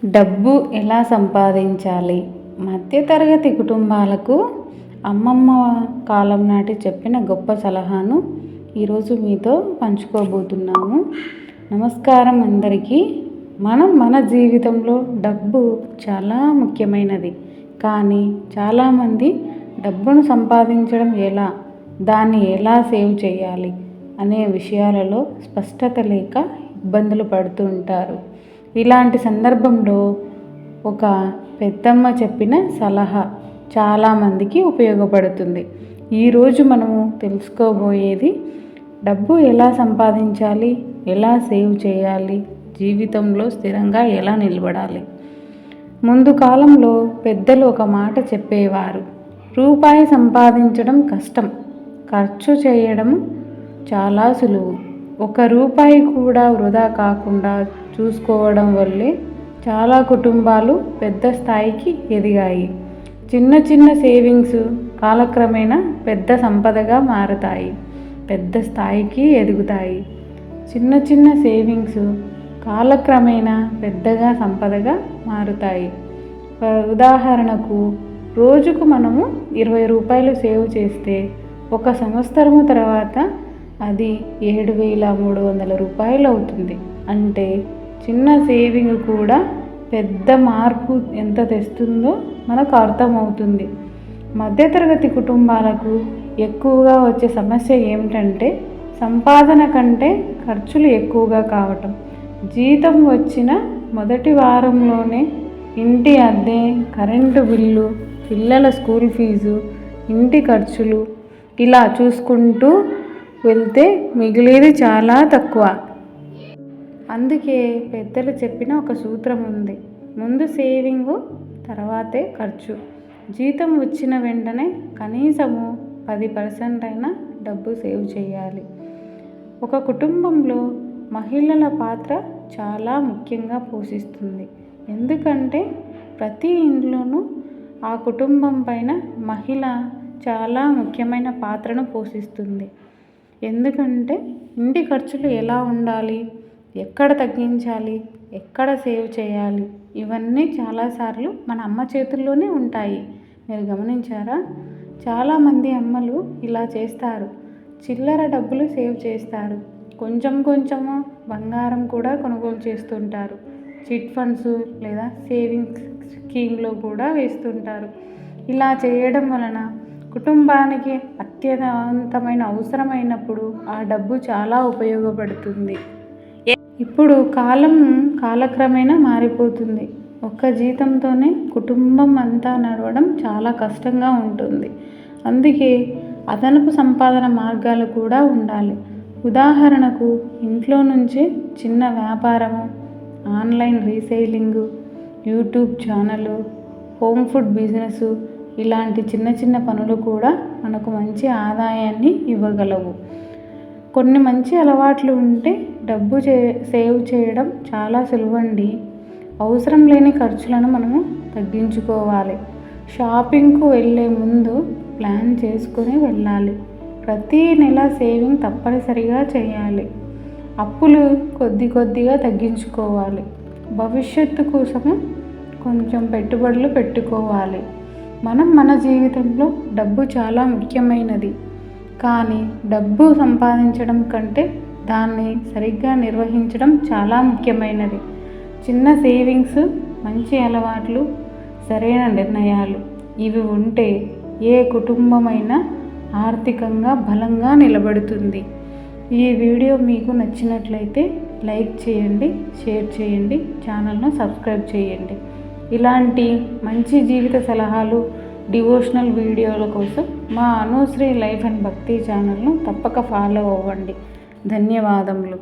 డబ్బు ఎలా సంపాదించాలి? మధ్యతరగతి కుటుంబాలకు అమ్మమ్మ కాలం నాటి చెప్పిన గొప్ప సలహాను ఈరోజు మీతో పంచుకోబోతున్నాము. నమస్కారం అందరికీ. మన జీవితంలో డబ్బు చాలా ముఖ్యమైనది. కానీ చాలామంది డబ్బును సంపాదించడం ఎలా, దాన్ని ఎలా సేవ్ చేయాలి అనే విషయాలలో స్పష్టత లేక ఇబ్బందులు పడుతూ ఉంటారు. ఇలాంటి సందర్భంలో ఒక పెద్దమ్మ చెప్పిన సలహా చాలామందికి ఉపయోగపడుతుంది. ఈరోజు మనము తెలుసుకోబోయేది డబ్బు ఎలా సంపాదించాలి, ఎలా సేవ్ చేయాలి, జీవితంలో స్థిరంగా ఎలా నిలబడాలి. ముందు కాలంలో పెద్దలు ఒక మాట చెప్పేవారు, రూపాయి సంపాదించడం కష్టం, ఖర్చు చేయడం చాలా సులువు. ఒక రూపాయి కూడా వృధా కాకుండా చూసుకోవడం వల్లే చాలా కుటుంబాలు పెద్ద స్థాయికి ఎదిగాయి. చిన్న చిన్న సేవింగ్స్ కాలక్రమేణా పెద్ద సంపదగా మారతాయి, పెద్ద స్థాయికి ఎదుగుతాయి. చిన్న చిన్న సేవింగ్స్ కాలక్రమేణా పెద్దగా సంపదగా మారుతాయి. ఉదాహరణకు, రోజుకు మనము 20 రూపాయలు సేవ్ చేస్తే ఒక సంవత్సరము తర్వాత అది 7,300 రూపాయలు అవుతుంది. అంటే చిన్న సేవింగ్ కూడా పెద్ద మార్పు ఎంత తెస్తుందో మనకు అర్థమవుతుంది. మధ్యతరగతి కుటుంబాలకు ఎక్కువగా వచ్చే సమస్య ఏమిటంటే సంపాదన కంటే ఖర్చులు ఎక్కువగా కావటం. జీతం వచ్చిన మొదటి వారంలోనే ఇంటి అద్దె, కరెంటు బిల్లు, పిల్లల స్కూల్ ఫీజు, ఇంటి ఖర్చులు ఇలా చూసుకుంటూ వెళ్తే మిగిలేది చాలా తక్కువ. అందుకే పెద్దలు చెప్పిన ఒక సూత్రం ఉంది, ముందు సేవింగు, తర్వాతే ఖర్చు. జీతం వచ్చిన వెంటనే కనీసము 10% అయినా డబ్బు సేవ్ చేయాలి. ఒక కుటుంబంలో మహిళల పాత్ర చాలా ముఖ్యంగా పోషిస్తుంది. ఎందుకంటే ప్రతి ఇంట్లోనూ ఆ కుటుంబం పైన మహిళ చాలా ముఖ్యమైన పాత్రను పోషిస్తుంది. ఎందుకంటే ఇంటి ఖర్చులు ఎలా ఉండాలి, ఎక్కడ తగ్గించాలి, ఎక్కడ సేవ్ చేయాలి, ఇవన్నీ చాలాసార్లు మన అమ్మ చేతుల్లోనే ఉంటాయి. మీరు గమనించారా? చాలామంది అమ్మలు ఇలా చేస్తారు. చిల్లర డబ్బులు సేవ్ చేస్తారు, కొంచెం కొంచెము బంగారం కూడా కొనుగోలు చేస్తుంటారు. చిట్ ఫండ్స్ లేదా సేవింగ్స్ స్కీమ్లో కూడా వేస్తుంటారు. ఇలా చేయడం వలన కుటుంబానికి అత్యవసరమైన అవసరమైనప్పుడు ఆ డబ్బు చాలా ఉపయోగపడుతుంది. ఇప్పుడు కాలక్రమేణా మారిపోతుంది. ఒక్క జీతంతోనే కుటుంబం అంతా నడవడం చాలా కష్టంగా ఉంటుంది. అందుకే అదనపు సంపాదన మార్గాలు కూడా ఉండాలి. ఉదాహరణకు, ఇంట్లో నుంచి చిన్న వ్యాపారము, online reselling, YouTube channel, home food business, ఇలాంటి చిన్న చిన్న పనులు కూడా మనకు మంచి ఆదాయాన్ని ఇవ్వగలవు. కొన్ని మంచి అలవాట్లు ఉంటే డబ్బు సేవ్ చేయడం చాలా సులువండి. అవసరం లేని ఖర్చులను మనము తగ్గించుకోవాలి. షాపింగ్కు వెళ్ళే ముందు ప్లాన్ చేసుకొని వెళ్ళాలి. ప్రతి నెల సేవింగ్ తప్పనిసరిగా చేయాలి. అప్పులు కొద్దిగా తగ్గించుకోవాలి. భవిష్యత్తు కోసము కొంచెం పెట్టుబడులు పెట్టుకోవాలి. మన జీవితంలో డబ్బు చాలా ముఖ్యమైనది. కానీ డబ్బు సంపాదించడం కంటే దాన్ని సరిగ్గా నిర్వహించడం చాలా ముఖ్యమైనది. చిన్న సేవింగ్స్, మంచి అలవాట్లు, సరైన నిర్ణయాలు, ఇవి ఉంటే ఏ కుటుంబమైనా ఆర్థికంగా బలంగా నిలబడుతుంది. ఈ వీడియో మీకు నచ్చినట్లయితే లైక్ చేయండి, షేర్ చేయండి, ఛానల్ను సబ్స్క్రైబ్ చేయండి. ఇలాంటి మంచి జీవిత సలహాలు, డివోషనల్ వీడియోల కోసం మా అనుశ్రీ లైఫ్ అండ్ భక్తి ఛానల్ను తప్పక ఫాలో అవ్వండి. ధన్యవాదములు.